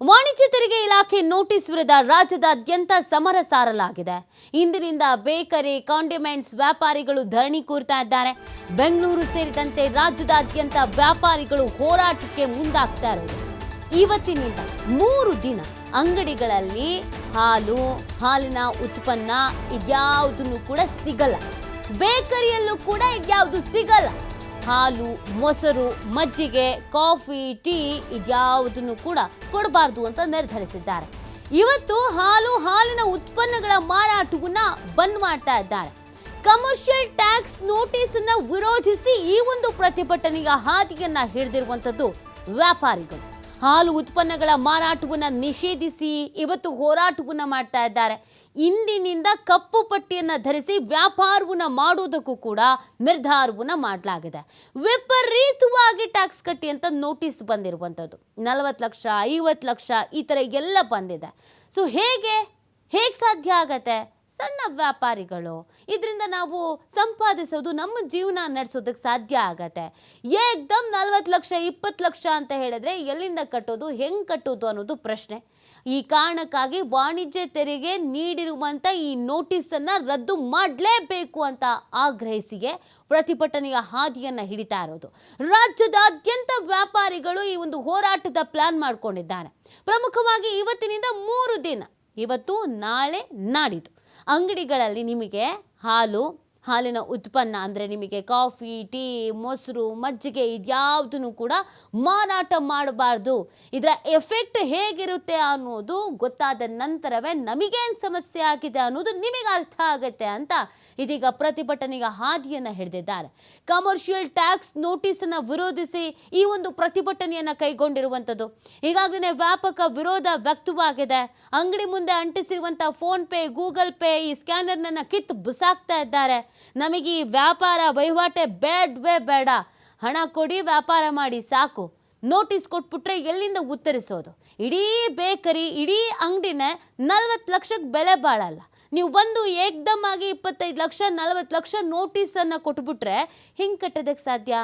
ವಾಣಿಜ್ಯ ತೆರಿಗೆ ಇಲಾಖೆ ನೋಟಿಸ್ ವಿರುದ್ಧ ರಾಜ್ಯದಾದ್ಯಂತ ಸಮರ ಸಾರಲಾಗಿದೆ. ಇಂದಿನಿಂದ ಬೇಕರಿ, ಕಾಂಡಿಮೆಂಟ್ಸ್ ವ್ಯಾಪಾರಿಗಳು ಧರಣಿ ಕೂರ್ತಾ ಇದ್ದಾರೆ. ಬೆಂಗಳೂರು ಸೇರಿದಂತೆ ರಾಜ್ಯದಾದ್ಯಂತ ವ್ಯಾಪಾರಿಗಳು ಹೋರಾಟಕ್ಕೆ ಮುಂದಾಗ್ತಾ ಇರೋದು. ಇವತ್ತಿನಿಂದ 3 ದಿನ ಅಂಗಡಿಗಳಲ್ಲಿ ಹಾಲು, ಹಾಲಿನ ಉತ್ಪನ್ನ ಇದ್ಯಾವುದನ್ನು ಕೂಡ ಸಿಗಲ್ಲ. ಬೇಕರಿಯಲ್ಲೂ ಕೂಡ ಇದ್ಯಾವುದು ಸಿಗಲ್ಲ. ಹಾಲು, ಮೊಸರು, ಮಜ್ಜಿಗೆ, ಕಾಫಿ, ಟೀ ಇದ್ಯಾವುದನ್ನು ಕೂಡ ಕೊಡಬಾರ್ದು ಅಂತ ನಿರ್ಧರಿಸಿದ್ದಾರೆ. ಇವತ್ತು ಹಾಲಿನ ಉತ್ಪನ್ನಗಳ ಮಾರಾಟವನ್ನ ಬಂದ್ ಮಾಡ್ತಾ ಇದ್ದಾರೆ. ಕಮರ್ಷಿಯಲ್ ಟ್ಯಾಕ್ಸ್ ನೋಟಿಸ್ ಅನ್ನ ವಿರೋಧಿಸಿ ಈ ಒಂದು ಪ್ರತಿಭಟನೆಯ ಹಾದಿಯನ್ನ ಹಿಡಿದಿರುವಂತದ್ದು ವ್ಯಾಪಾರಿಗಳು. ಹಾಲು ಉತ್ಪನ್ನಗಳ ಮಾರಾಟವನ್ನ ನಿಷೇಧಿಸಿ ಇವತ್ತು ಹೋರಾಟವನ್ನ ಮಾಡ್ತಾ ಇದ್ದಾರೆ. ಇಂದಿನಿಂದ ಕಪ್ಪು ಪಟ್ಟಿಯನ್ನ ಧರಿಸಿ ವ್ಯಾಪಾರವನ್ನ ಮಾಡೋದಕ್ಕೂ ಕೂಡ ನಿರ್ಧಾರವನ್ನ ಮಾಡಲಾಗಿದೆ. ವಿಪರೀತವಾಗಿ ಟ್ಯಾಕ್ಸ್ ಕಟ್ಟಿ ಅಂತ ನೋಟಿಸ್ ಬಂದಿರುವಂಥದ್ದು. 40 ಲಕ್ಷ, 50 ಲಕ್ಷ ಈ ಥರ ಎಲ್ಲ ಬಂದಿದೆ. ಸೊ ಹೇಗೆ ಸಾಧ್ಯ ಆಗತ್ತೆ? ಸಣ್ಣ ವ್ಯಾಪಾರಿಗಳು ಇದರಿಂದ ನಾವು ಸಂಪಾದಿಸೋದು, ನಮ್ಮ ಜೀವನ ನಡೆಸೋದಕ್ಕೆ ಸಾಧ್ಯ ಆಗತ್ತೆ. ಏಕ್ದಮ್ 40 ಲಕ್ಷ 20 ಲಕ್ಷ ಅಂತ ಹೇಳಿದ್ರೆ ಎಲ್ಲಿಂದ ಕಟ್ಟೋದು, ಹೆಂಗೆ ಕಟ್ಟೋದು ಅನ್ನೋದು ಪ್ರಶ್ನೆ. ಈ ಕಾರಣಕ್ಕಾಗಿ ವಾಣಿಜ್ಯ ತೆರಿಗೆ ನೀಡಿರುವಂಥ ಈ ನೋಟಿಸನ್ನು ರದ್ದು ಮಾಡಲೇಬೇಕು ಅಂತ ಆಗ್ರಹಿಸಿಯೇ ಪ್ರತಿಭಟನೆಯ ಹಾದಿಯನ್ನು ಹಿಡಿತಾ ಇರೋದು. ರಾಜ್ಯದಾದ್ಯಂತ ವ್ಯಾಪಾರಿಗಳು ಈ ಒಂದು ಹೋರಾಟದ ಪ್ಲಾನ್ ಮಾಡಿಕೊಂಡಿದ್ದಾರೆ. ಪ್ರಮುಖವಾಗಿ ಇವತ್ತಿನಿಂದ 3 ದಿನ, ಇವತ್ತು, ನಾಳೆ, ನಾಡಿದ್ದು ಅಂಗಡಿಗಳಲ್ಲಿ ನಿಮಗೆ ಹಾಲಿನ ಉತ್ಪನ್ನ ಅಂದರೆ ನಿಮಗೆ ಕಾಫಿ, ಟೀ, ಮೊಸರು, ಮಜ್ಜಿಗೆ ಇದ್ಯಾವುದನ್ನು ಕೂಡ ಮಾರಾಟ ಮಾಡಬಾರ್ದು. ಇದರ ಎಫೆಕ್ಟ್ ಹೇಗಿರುತ್ತೆ ಅನ್ನೋದು ಗೊತ್ತಾದ ನಂತರವೇ ನಮಗೇನು ಸಮಸ್ಯೆ ಆಗಿದೆ ಅನ್ನೋದು ನಿಮಗೆ ಅರ್ಥ ಆಗುತ್ತೆ ಅಂತ ಇದೀಗ ಪ್ರತಿಭಟನೆಯ ಹಾದಿಯನ್ನು ಹಿಡಿದಿದ್ದಾರೆ. ಕಮರ್ಷಿಯಲ್ ಟ್ಯಾಕ್ಸ್ ನೋಟಿಸನ್ನು ವಿರೋಧಿಸಿ ಈ ಒಂದು ಪ್ರತಿಭಟನೆಯನ್ನು ಕೈಗೊಂಡಿರುವಂಥದ್ದು. ಈಗಾಗಲೇ ವ್ಯಾಪಕ ವಿರೋಧ ವ್ಯಕ್ತವಾಗಿದೆ. ಅಂಗಡಿ ಮುಂದೆ ಅಂಟಿಸಿರುವಂಥ ಫೋನ್ ಪೇ, ಗೂಗಲ್ ಪೇ ಈ ಸ್ಕ್ಯಾನರ್ನನ್ನು ಕಿತ್ತು ಬಿಸಾಕ್ತಾ ಇದ್ದಾರೆ. ನಮಗೆ ಈ ವ್ಯಾಪಾರ ವಹಿವಾಟೆ ಬೇಡ, ಹಣ ಕೊಡಿ, ವ್ಯಾಪಾರ ಮಾಡಿ ಸಾಕು. ನೋಟಿಸ್ ಕೊಟ್ಬಿಟ್ರೆ ಎಲ್ಲಿಂದ ಉತ್ತರಿಸೋದು? ಇಡೀ ಬೇಕರಿ, ಇಡೀ ಅಂಗಡಿನೇ 40 ಲಕ್ಷಕ್ಕೆ ಬೆಲೆ ಬಾಳಲ್ಲ. ನೀವು ಬಂದು ಏಕ್ದಮ್ ಆಗಿ 25 ಲಕ್ಷ 40 ಲಕ್ಷ ನೋಟಿಸನ್ನು ಕೊಟ್ಬಿಟ್ರೆ ಹಿಂಗೆ ಕಟ್ಟೋದಕ್ಕೆ ಸಾಧ್ಯ?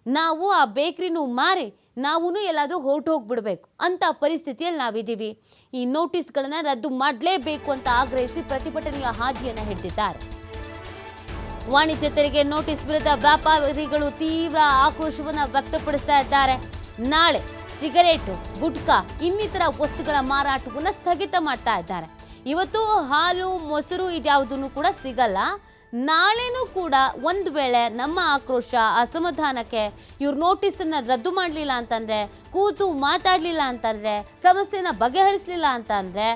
ನಾವು ಆ ಬೇಕ್ರಿನೂ ಮಾರಿ ನಾವೂ ಎಲ್ಲಾದರೂ ಹೋಗ್ಬಿಡ್ಬೇಕು ಅಂತ ಪರಿಸ್ಥಿತಿಯಲ್ಲಿ ನಾವಿದ್ದೀವಿ. ಈ ನೋಟಿಸ್ಗಳನ್ನು ರದ್ದು ಮಾಡಲೇಬೇಕು ಅಂತ ಆಗ್ರಹಿಸಿ ಪ್ರತಿಭಟನೆಯ ಹಾದಿಯನ್ನು ಹಿಡಿದಿದ್ದಾರೆ. ವಾಣಿಜ್ಯ ತೆರಿಗೆ ನೋಟಿಸ್ ವಿರುದ್ಧ ವ್ಯಾಪಾರಿಗಳು ತೀವ್ರ ಆಕ್ರೋಶವನ್ನು ವ್ಯಕ್ತಪಡಿಸ್ತಾ ಇದ್ದಾರೆ. ನಾಳೆ ಸಿಗರೇಟು, ಗುಟ್ಕಾ ಇನ್ನಿತರ ವಸ್ತುಗಳ ಮಾರಾಟವನ್ನು ಸ್ಥಗಿತ ಮಾಡ್ತಾ ಇದ್ದಾರೆ. ಇವತ್ತು ಹಾಲು, ಮೊಸರು ಇದ್ಯಾವುದನ್ನು ಕೂಡ ಸಿಗಲ್ಲ. ನಾಳೆನೂ ಕೂಡ ಒಂದು ವೇಳೆ ನಮ್ಮ ಆಕ್ರೋಶ, ಅಸಮಾಧಾನಕ್ಕೆ ಇವ್ರು ನೋಟಿಸನ್ನು ರದ್ದು ಮಾಡಲಿಲ್ಲ ಅಂತಂದರೆ, ಕೂತು ಮಾತಾಡಲಿಲ್ಲ ಅಂತಂದರೆ, ಸಮಸ್ಯೆನ ಬಗೆಹರಿಸಲಿಲ್ಲ ಅಂತಂದರೆ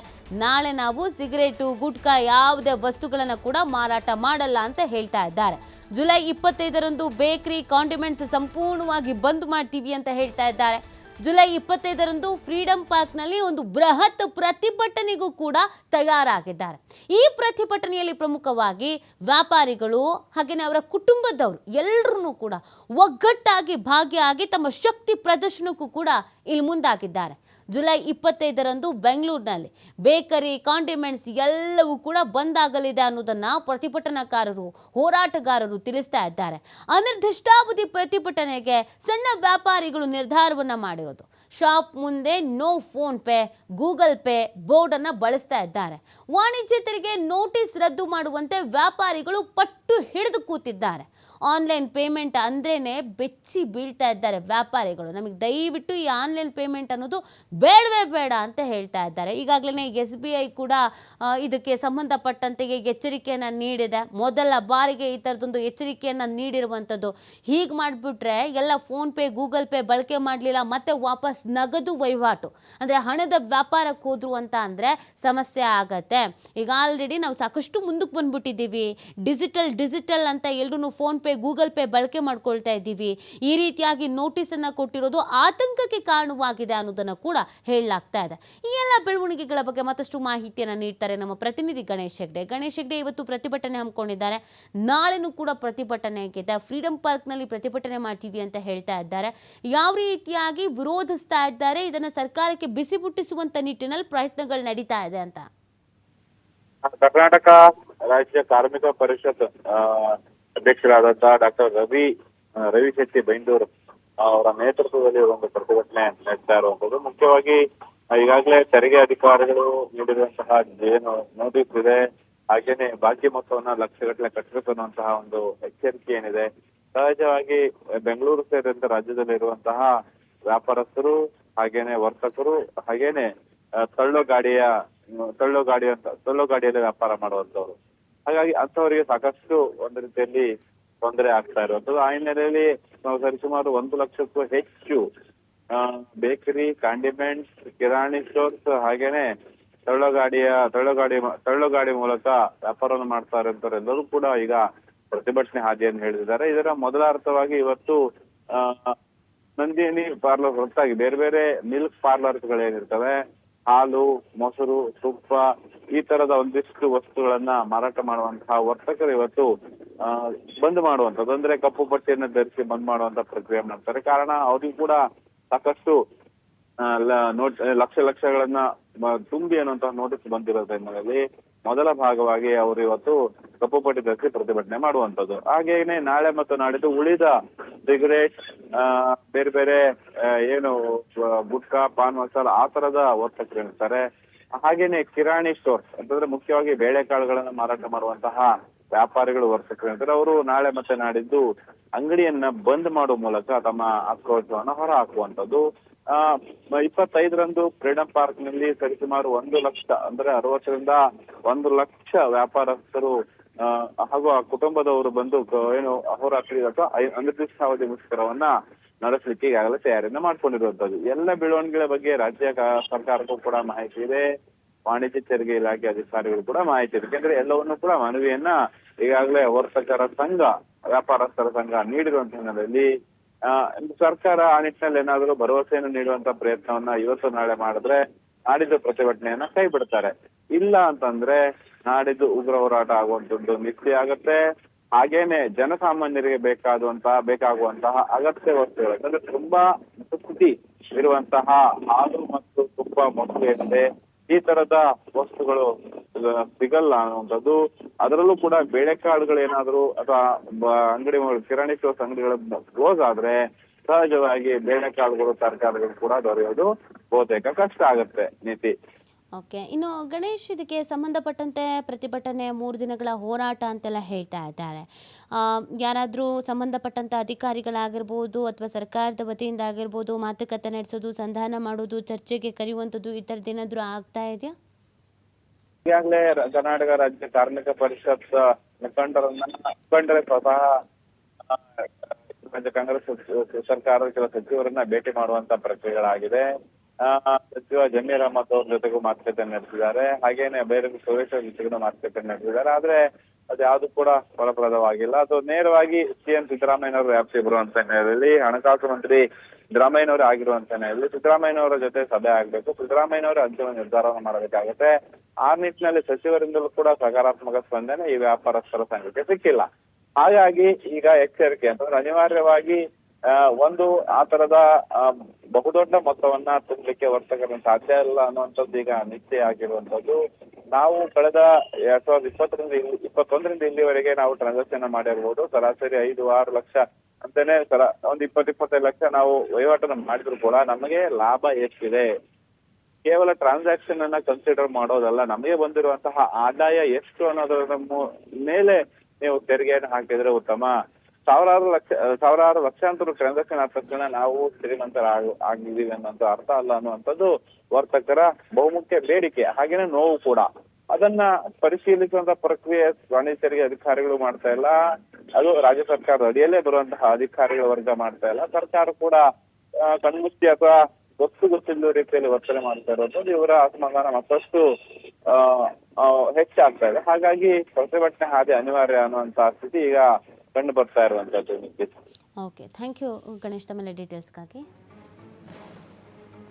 ನಾಳೆ ನಾವು ಸಿಗರೇಟು, ಗುಟ್ಕಾ ಯಾವುದೇ ವಸ್ತುಗಳನ್ನು ಕೂಡ ಮಾರಾಟ ಮಾಡಲ್ಲ ಅಂತ ಹೇಳ್ತಾ ಇದ್ದಾರೆ. ಜುಲೈ 25ರಂದು ಬೇಕರಿ, ಕಾಂಡಿಮೆಂಟ್ಸ್ ಸಂಪೂರ್ಣವಾಗಿ ಬಂದ್ ಮಾಡ್ತೀವಿ ಅಂತ ಹೇಳ್ತಾ ಇದ್ದಾರೆ. ಜುಲೈ 25ರಂದು ಫ್ರೀಡಂ ಪಾರ್ಕ್ನಲ್ಲಿ ಒಂದು ಬೃಹತ್ ಪ್ರತಿಭಟನೆಗೂ ಕೂಡ ತಯಾರಾಗಿದ್ದಾರೆ. ಈ ಪ್ರತಿಭಟನೆಯಲ್ಲಿ ಪ್ರಮುಖವಾಗಿ ವ್ಯಾಪಾರಿಗಳು ಹಾಗೆಯೇ ಅವರ ಕುಟುಂಬದವರು ಎಲ್ಲರೂ ಕೂಡ ಒಗ್ಗಟ್ಟಾಗಿ ಭಾಗಿಯಾಗಿ ತಮ್ಮ ಶಕ್ತಿ ಪ್ರದರ್ಶನಕ್ಕೂ ಕೂಡ ಇಲ್ಲಿ ಮುಂದಾಗಿದ್ದಾರೆ. ಜುಲೈ 25ರಂದು ಬೆಂಗಳೂರಿನಲ್ಲಿ ಬೇಕರಿ, ಕಾಂಡಿಮೆಂಟ್ಸ್ ಎಲ್ಲವೂ ಕೂಡ ಬಂದಾಗಲಿದೆ ಅನ್ನೋದನ್ನು ಪ್ರತಿಭಟನಾಕಾರರು, ಹೋರಾಟಗಾರರು ತಿಳಿಸ್ತಾ ಇದ್ದಾರೆ. ಅನಿರ್ದಿಷ್ಟಾವಧಿ ಪ್ರತಿಭಟನೆಗೆ ಸಣ್ಣ ವ್ಯಾಪಾರಿಗಳು ನಿರ್ಧಾರವನ್ನು ಮಾಡಿರೋದು. ಶಾಪ್ ಮುಂದೆ no PhonePe, Google Pay ಬೋರ್ಡನ್ನು ಬಳಸ್ತಾ ಇದ್ದಾರೆ. ವಾಣಿಜ್ಯ ತೆರಿಗೆ ನೋಟಿಸ್ ರದ್ದು ಮಾಡುವಂತೆ ವ್ಯಾಪಾರಿಗಳು ಪಟ್ಟು ಹಿಡಿದು ಕೂತಿದ್ದಾರೆ. ಆನ್ಲೈನ್ ಪೇಮೆಂಟ್ ಅಂದ್ರೇನೆ ಬೆಚ್ಚಿ ಬೀಳ್ತಾ ಇದ್ದಾರೆ ವ್ಯಾಪಾರಿಗಳು. ನಮಗೆ ದಯವಿಟ್ಟು ಈ ಆನ್ಲೈನ್ ಪೇಮೆಂಟ್ ಅನ್ನೋದು ಬೇಡವೇ ಬೇಡ ಅಂತ ಹೇಳ್ತಾ ಇದ್ದಾರೆ. ಈಗಾಗಲೇ SBI ಕೂಡ ಇದಕ್ಕೆ ಸಂಬಂಧಪಟ್ಟಂತೆ ಎಚ್ಚರಿಕೆಯನ್ನು ನೀಡಿದೆ. ಮೊದಲ ಬಾರಿಗೆ ಈ ಥರದೊಂದು ಎಚ್ಚರಿಕೆಯನ್ನು ನೀಡಿರುವಂಥದ್ದು. ಹೀಗೆ ಮಾಡಿಬಿಟ್ರೆ ಎಲ್ಲ ಫೋನ್ ಪೇ, ಗೂಗಲ್ ಪೇ ಬಳಕೆ ಮಾಡಲಿಲ್ಲ, ಮತ್ತೆ ವಾಪಸ್ ನಗದು ವಹಿವಾಟು ಅಂದರೆ ಹಣದ ವ್ಯಾಪಾರಕ್ಕೆ ಹೋದ್ರು ಅಂತ ಅಂದರೆ ಸಮಸ್ಯೆ ಆಗತ್ತೆ. ಈಗ ಆಲ್ರೆಡಿ ನಾವು ಸಾಕಷ್ಟು ಮುಂದಕ್ಕೆ ಬಂದ್ಬಿಟ್ಟಿದ್ದೀವಿ. ಡಿಜಿಟಲ್ ಅಂತ ಎಲ್ಲರೂ ಫೋನ್ ಪೇ, ಗೂಗಲ್ ಪೇ ಬಳಕೆ ಮಾಡ್ಕೊಳ್ತಾ ಇದ್ದೀವಿ. ಈ ರೀತಿಯಾಗಿ ನೋಟಿಸನ್ನು ಕೊಟ್ಟಿರೋದು ಆತಂಕಕ್ಕೆ ಕಾರಣವಾಗಿದೆ ಅನ್ನೋದನ್ನು ಕೂಡ ಹೇಳಲಾಗ್ತಾ ಇದೆ. ಈ ಎಲ್ಲ ಬೆಳವಣಿಗೆಗಳ ಬಗ್ಗೆ ಮತ್ತಷ್ಟು ಮಾಹಿತಿಯನ್ನು ನೀಡ್ತಾರೆ ನಮ್ಮ ಪ್ರತಿನಿಧಿ ಗಣೇಶ್ ಹೆಗ್ಡೆ. ಇವತ್ತು ಪ್ರತಿಭಟನೆ ಹಮ್ಮಿಕೊಂಡಿದ್ದಾರೆ. ನಾಳೆನೂ ಕೂಡ ಪ್ರತಿಭಟನೆ ಇದೆ. ಫ್ರೀಡಂ ಪಾರ್ಕ್ನಲ್ಲಿ ಪ್ರತಿಭಟನೆ ಮಾಡ್ತೀವಿ ಅಂತ ಹೇಳ್ತಾ ಇದ್ದಾರೆ. ಯಾವ ರೀತಿಯಾಗಿ ವಿರೋಧಿಸ್ತಾ ಇದ್ದಾರೆ, ಇದನ್ನು ಸರ್ಕಾರಕ್ಕೆ ಬಿಸಿ ಮುಟ್ಟಿಸುವಂತ ನಿಟ್ಟಿನಲ್ಲಿ ಪ್ರಯತ್ನಗಳು ನಡೀತಾ ಇದೆ ಅಂತ? ಕರ್ನಾಟಕ ರಾಜ್ಯ ಕಾರ್ಮಿಕ ಪರಿಷತ್ ಅಧ್ಯಕ್ಷರಾದಂತಹ ಡಾಕ್ಟರ್ ರವಿ ಶೆಟ್ಟಿ ಬೈಂದೂರು ಅವರ ನೇತೃತ್ವದಲ್ಲಿ ಒಂದು ಪ್ರತಿಭಟನೆ ನಡೆಸ್ತಾ ಇರುವಂತದ್ದು. ಮುಖ್ಯವಾಗಿ ಈಗಾಗಲೇ ತೆರಿಗೆ ಅಧಿಕಾರಿಗಳು ನೀಡಿರುವಂತಹ ಏನು ನೋಟಿಸ್ ಇದೆ, ಹಾಗೇನೆ ಬಾಕಿ ಮೊತ್ತವನ್ನ ಲಕ್ಷಗಟ್ಟಲೆ ಕಟ್ಟಬೇಕು ಅನ್ನುವಂತಹ ಒಂದು ಎಚ್ಚರಿಕೆ ಏನಿದೆ. ಸಹಜವಾಗಿ ಬೆಂಗಳೂರು ಸೇರಿದಂತೆ ರಾಜ್ಯದಲ್ಲಿ ಇರುವಂತಹ ವ್ಯಾಪಾರಸ್ಥರು, ಹಾಗೇನೆ ವರ್ತಕರು, ಹಾಗೇನೆ ತಳ್ಳೋ ಗಾಡಿಯಲ್ಲಿ ವ್ಯಾಪಾರ ಮಾಡುವಂತವ್ರು. ಹಾಗಾಗಿ ಅಂತವರಿಗೆ ಸಾಕಷ್ಟು ಒಂದು ರೀತಿಯಲ್ಲಿ ತೊಂದರೆ ಆಗ್ತಾ ಇರುವಂತದ್ದು. ಆ ಹಿನ್ನೆಲೆಯಲ್ಲಿ ಸರಿಸುಮಾರು 1 ಲಕ್ಷಕ್ಕೂ ಹೆಚ್ಚು ಬೇಕರಿ, ಕಾಂಡಿಮೆಂಟ್ಸ್, ಕಿರಾಣಿ ಸ್ಟೋರ್ಸ್, ಹಾಗೇನೆ ತಳ್ಳೋ ಗಾಡಿ ಮೂಲಕ ವ್ಯಾಪಾರವನ್ನು ಮಾಡ್ತಾ ಇರುವಂತವರೆಲ್ಲರೂ ಕೂಡ ಈಗ ಪ್ರತಿಭಟನೆ ಹಾದಿಯನ್ನು ಹಿಡಿದಿದ್ದಾರೆ. ಇದರ ಮೊದಲ ಅರ್ಥವಾಗಿ ಇವತ್ತು ನಂದಿನಿ ಪಾರ್ಲರ್ ಹೊರತಾಗಿ ಬೇರೆ ಬೇರೆ ಮಿಲ್ಕ್ ಪಾರ್ಲರ್ಸ್ಗಳೇನಿರ್ತವೆ, ಹಾಲು, ಮೊಸರು, ತುಪ್ಪ ಈ ತರದ ಒಂದಿಷ್ಟು ವಸ್ತುಗಳನ್ನ ಮಾರಾಟ ಮಾಡುವಂತಹ ವರ್ತಕರು ಇವತ್ತು ಬಂದ್ ಮಾಡುವಂತದ್ದು, ಅಂದ್ರೆ ಕಪ್ಪು ಪಟ್ಟಿಯನ್ನು ಧರಿಸಿ ಬಂದ್ ಮಾಡುವಂತ ಪ್ರಕ್ರಿಯೆ ಮಾಡ್ತಾರೆ. ಕಾರಣ ಅವ್ರಿಗೂ ಕೂಡ ಸಾಕಷ್ಟು ಲಕ್ಷಗಳನ್ನ ತುಂಬಿ ಅನ್ನುವಂತಹ ನೋಟಿಸ್ ಬಂದಿರೋದ್ರ ಹಿನ್ನೆಲೆಯಲ್ಲಿ ಮೊದಲ ಭಾಗವಾಗಿ ಅವರು ಇವತ್ತು ಕಪ್ಪು ಪಟ್ಟಿ ಧರಿಸಿ ಪ್ರತಿಭಟನೆ ಮಾಡುವಂತದ್ದು. ಹಾಗೇನೆ ನಾಳೆ ಮತ್ತು ನಾಡಿದ್ದು ಉಳಿದ ಸಿಗರೇಟ್, ಬೇರೆ ಬೇರೆ ಏನು ಗುಟ್ಕಾ, ಪಾನ್ ಮಸಾಲ ಆ ತರದ ವರ್ತಕರು ಇರ್ತಾರೆ. ಹಾಗೇನೆ ಕಿರಾಣಿ ಸ್ಟೋರ್ಸ್ ಅಂತಂದ್ರೆ ಮುಖ್ಯವಾಗಿ ಬೇಳೆಕಾಳುಗಳನ್ನ ಮಾರಾಟ ಮಾಡುವಂತಹ ವ್ಯಾಪಾರಿಗಳು, ವರ್ತಕರು ಇರ್ತಾರೆ. ಅವರು ನಾಳೆ ಮತ್ತೆ ನಾಡಿದ್ದು ಅಂಗಡಿಯನ್ನ ಬಂದ್ ಮಾಡುವ ಮೂಲಕ ತಮ್ಮ ಆಕ್ರೋಶವನ್ನ ಹೊರ ಹಾಕುವಂತದ್ದು. 25ರಂದು ಫ್ರೀಡಂ ಪಾರ್ಕ್ ನಲ್ಲಿ ಸರಿಸುಮಾರು 1 ಲಕ್ಷ ಅಂದ್ರೆ 60ರಿಂದ 1 ಲಕ್ಷ ವ್ಯಾಪಾರಸ್ಥರು ಹಾಗೂ ಆ ಕುಟುಂಬದವರು ಬಂದು ಏನು ಅಹೋರಾತ್ರಿ ಅಥವಾ ಅನಿರ್ದಿಷ್ಟಾವಧಿ ಮುಷ್ಕರವನ್ನ ನಡೆಸಲಿಕ್ಕೆ ಈಗಾಗಲೇ ತಯಾರಿಯನ್ನ ಮಾಡ್ಕೊಂಡಿರುವಂತದ್ದು. ಎಲ್ಲ ಬೆಳವಣಿಗೆಗಳ ಬಗ್ಗೆ ರಾಜ್ಯ ಸರ್ಕಾರಕ್ಕೂ ಕೂಡ ಮಾಹಿತಿ ಇದೆ, ವಾಣಿಜ್ಯ ತೆರಿಗೆ ಇಲಾಖೆ ಅಧಿಕಾರಿಗಳು ಕೂಡ ಮಾಹಿತಿ ಇದೆ. ಯಾಕಂದ್ರೆ ಎಲ್ಲವನ್ನೂ ಕೂಡ ಮನವಿಯನ್ನ ಈಗಾಗಲೇ ವರ್ತಕರ ಸಂಘ, ವ್ಯಾಪಾರಸ್ಥರ ಸಂಘ ನೀಡಿರುವಂತ ಹಿನ್ನೆಲೆಯಲ್ಲಿ ಸರ್ಕಾರ ಆ ನಿಟ್ಟಿನಲ್ಲಿ ಏನಾದರೂ ಭರವಸೆಯನ್ನು ನೀಡುವಂತ ಪ್ರಯತ್ನವನ್ನ ಇವತ್ತು ನಾಳೆ ಮಾಡಿದ್ರೆ ನಾಡಿದ್ದು ಪ್ರತಿಭಟನೆಯನ್ನ ಕೈ ಬಿಡ್ತಾರೆ. ಇಲ್ಲ ಅಂತಂದ್ರೆ ನಾಡಿದ್ದು ಉಗ್ರ ಹೋರಾಟ ಆಗುವಂತದ್ದು ನಿಶ್ಚಯ ಆಗತ್ತೆ. ಹಾಗೇನೆ ಜನಸಾಮಾನ್ಯರಿಗೆ ಬೇಕಾಗುವಂತಹ ಅಗತ್ಯ ವಸ್ತುಗಳು, ಯಾಕಂದ್ರೆ ತುಂಬಾ ಸ್ಥಿತಿ ಇರುವಂತಹ ಹಾಲು ಮತ್ತು ತುಪ್ಪ, ಮೊಸರು ಏನಿದೆ ಈ ತರದ ವಸ್ತುಗಳು ಸಿಗಲ್ಲ ಅನ್ನುವಂಥದ್ದು. ಅದರಲ್ಲೂ ಕೂಡ ಬೇಳೆಕಾಳುಗಳು ಏನಾದ್ರು ಅಥವಾ ಕಿರಾಣಿ ಸ್ಟೋರ್ಸ್ ಅಂಗಡಿಗಳು ಕ್ಲೋಸ್ ಆದ್ರೆ ಸಹಜವಾಗಿ ಬೇಳೆಕಾಳುಗಳು, ತರಕಾರಿಗಳು ಕೂಡ ದೊರೆಯೋದು ಬಹುತೇಕ ಕಷ್ಟ ಆಗುತ್ತೆ. ನೀತಿ. ಓಕೆ, ಇನ್ನು ಗಣೇಶ್, ಇದಕ್ಕೆ ಸಂಬಂಧಪಟ್ಟಂತೆ ಪ್ರತಿಭಟನೆ 3 ದಿನಗಳ ಹೋರಾಟ ಅಂತೆಲ್ಲ ಹೇಳ್ತಾ ಇದ್ದಾರೆ. ಯಾರಾದರೂ ಸಂಬಂಧಪಟ್ಟಂಥ ಅಧಿಕಾರಿಗಳಾಗಿರ್ಬೋದು ಅಥವಾ ಸರ್ಕಾರದ ವತಿಯಿಂದ ಆಗಿರ್ಬೋದು ಮಾತುಕತೆ ನಡೆಸೋದು, ಸಂಧಾನ ಮಾಡೋದು, ಚರ್ಚೆಗೆ ಕರೆಯುವಂಥದ್ದು ಈ ಥರದ್ದೇನಾದರೂ ಆಗ್ತಾ ಇದೆಯಾ? ಈಗಾಗಲೇ ಕರ್ನಾಟಕ ರಾಜ್ಯ ಕಾರ್ಮಿಕ ಪರಿಷತ್ ಮುಖಂಡರೇ ಸ್ವತಃ ಕಾಂಗ್ರೆಸ್ ಸರ್ಕಾರದ ಕೆಲ ಸಚಿವರನ್ನ ಭೇಟಿ ಮಾಡುವಂತ ಪ್ರಕ್ರಿಯೆಗಳಾಗಿದೆ. ಸಚಿವ ಜಮೀರ್ ಅಹಮದ್ ಅವ್ರ ಜೊತೆಗೂ ಮಾತುಕತೆ ನಡೆಸಿದ್ದಾರೆ. ಹಾಗೇನೆ ಬೇರೆ ಸುರೇಶ್ ಅವ್ರ ಜೊತೆಗೂ ಮಾತುಕತೆ ನಡೆಸಿದ್ದಾರೆ. ಆದ್ರೆ ಅದ್ಯಾವುದು ಕೂಡ ಫಲಪ್ರದವಾಗಿಲ್ಲ. ಅದು ನೇರವಾಗಿ ಸಿಎಂ ಸಿದ್ದರಾಮಯ್ಯನವರ ವ್ಯಾಪ್ತಿ ಬರುವಂತ ಹಿನ್ನೆಲೆಯಲ್ಲಿ, ಹಣಕಾಸು ಮಂತ್ರಿ ಸಿದ್ದರಾಮಯ್ಯನವರೇ ಆಗಿರುವಂತ ಹಿನ್ನೆಲೆಯಲ್ಲಿ ಸಿದ್ದರಾಮಯ್ಯನವರ ಜೊತೆ ಸಭೆ ಆಗ್ಬೇಕು, ಸಿದ್ದರಾಮಯ್ಯನವರ ಅಂತಿಮ ನಿರ್ಧಾರವನ್ನು ಮಾಡಬೇಕಾಗುತ್ತೆ. ಆ ನಿಟ್ಟಿನಲ್ಲಿ ಸಚಿವರಿಂದಲೂ ಕೂಡ ಸಕಾರಾತ್ಮಕ ಸ್ಪಂದನೆ ಈ ವ್ಯಾಪಾರಸ್ಥರ ಸಂಘಕ್ಕೆ ಸಿಕ್ಕಿಲ್ಲ. ಹಾಗಾಗಿ ಈಗ ಎಚ್ಚರಿಕೆ ಅಂತಂದ್ರೆ ಅನಿವಾರ್ಯವಾಗಿ ಒಂದು ಆ ತರದ ಬಹುದೊಡ್ಡ ಮೊತ್ತವನ್ನ ತುಂಬಲಿಕ್ಕೆ ವರ್ತಕರನ್ನು ಸಾಧ್ಯ ಇಲ್ಲ ಅನ್ನುವಂಥದ್ದು ಈಗ ನಿಶ್ಚಯ ಆಗಿರುವಂತದ್ದು. ನಾವು ಕಳೆದ 2021ರಿಂದ ಇಲ್ಲಿವರೆಗೆ ನಾವು ಟ್ರಾನ್ಸಾಕ್ಷನ್ ಮಾಡಿರ್ಬೋದು. ಸರಾಸರಿ 5-6 ಲಕ್ಷ ಅಂತಾನೆ ಒಂದು 20-25 ಲಕ್ಷ ನಾವು ವಹಿವಾಟನ್ನು ಮಾಡಿದ್ರು ಕೂಡ ನಮಗೆ ಲಾಭ ಎಷ್ಟಿದೆ, ಕೇವಲ ಟ್ರಾನ್ಸಾಕ್ಷನ್ ಅನ್ನ ಕನ್ಸಿಡರ್ ಮಾಡೋದಲ್ಲ, ನಮಗೆ ಬಂದಿರುವಂತಹ ಆದಾಯ ಎಷ್ಟು ಅನ್ನೋದರ ಮೇಲೆ ನೀವು ತೆರಿಗೆಯನ್ನು ಹಾಕಿದ್ರೆ ಉತ್ತಮ. ಸಾವಿರಾರು ಲಕ್ಷಾಂತರ ಟ್ರಾನ್ಸಾಕ್ಷನ್ ಆದ ತಕ್ಷಣ ನಾವು ಶ್ರೀಮಂತರ ಆಗಿದ್ದೀವಿ ಅನ್ನೋಂಥ ಅರ್ಥ ಅಲ್ಲ ಅನ್ನುವಂಥದ್ದು ವರ್ತಕರ ಬಹುಮುಖ್ಯ ಬೇಡಿಕೆ, ಹಾಗೇನೆ ನೋವು ಕೂಡ. ಅದನ್ನ ಪರಿಶೀಲಿಸುವಂತ ಪ್ರಕ್ರಿಯೆ ವಾಣಿಜ್ಯ ತೆರಿಗೆ ಅಧಿಕಾರಿಗಳು ಮಾಡ್ತಾ ಇಲ್ಲ, ಅದು ರಾಜ್ಯ ಸರ್ಕಾರದ ಅಡಿಯಲ್ಲೇ ಬರುವಂತಹ ಅಧಿಕಾರಿಗಳ ವರ್ಗ ಮಾಡ್ತಾ ಇಲ್ಲ. ಸರ್ಕಾರ ಕೂಡ ಕಣ್ಮುಚ್ಚಿ ಅಥವಾ ಗೊತ್ತಿಲ್ಲದ ರೀತಿಯಲ್ಲಿ ವರ್ತನೆ ಮಾಡ್ತಾ ಇರೋದು ಇವರ ಅಸಮಾಧಾನ ಮತ್ತಷ್ಟು ಹೆಚ್ಚಾಗ್ತಾ ಇದೆ. ಹಾಗಾಗಿ ಪ್ರತಿಭಟನೆ ಹಾದಿ ಅನಿವಾರ್ಯ ಅನ್ನುವಂತಹ ಸ್ಥಿತಿ ಈಗ ಕಂಡು ಬರ್ತಾ ಇರುವಂತದ್ದು. ಓಕೆ, ಥ್ಯಾಂಕ್ ಯು ಗಣೇಶ್, ತಮ್ಮ ಡೀಟೇಲ್ಸ್ಗಾಗಿ.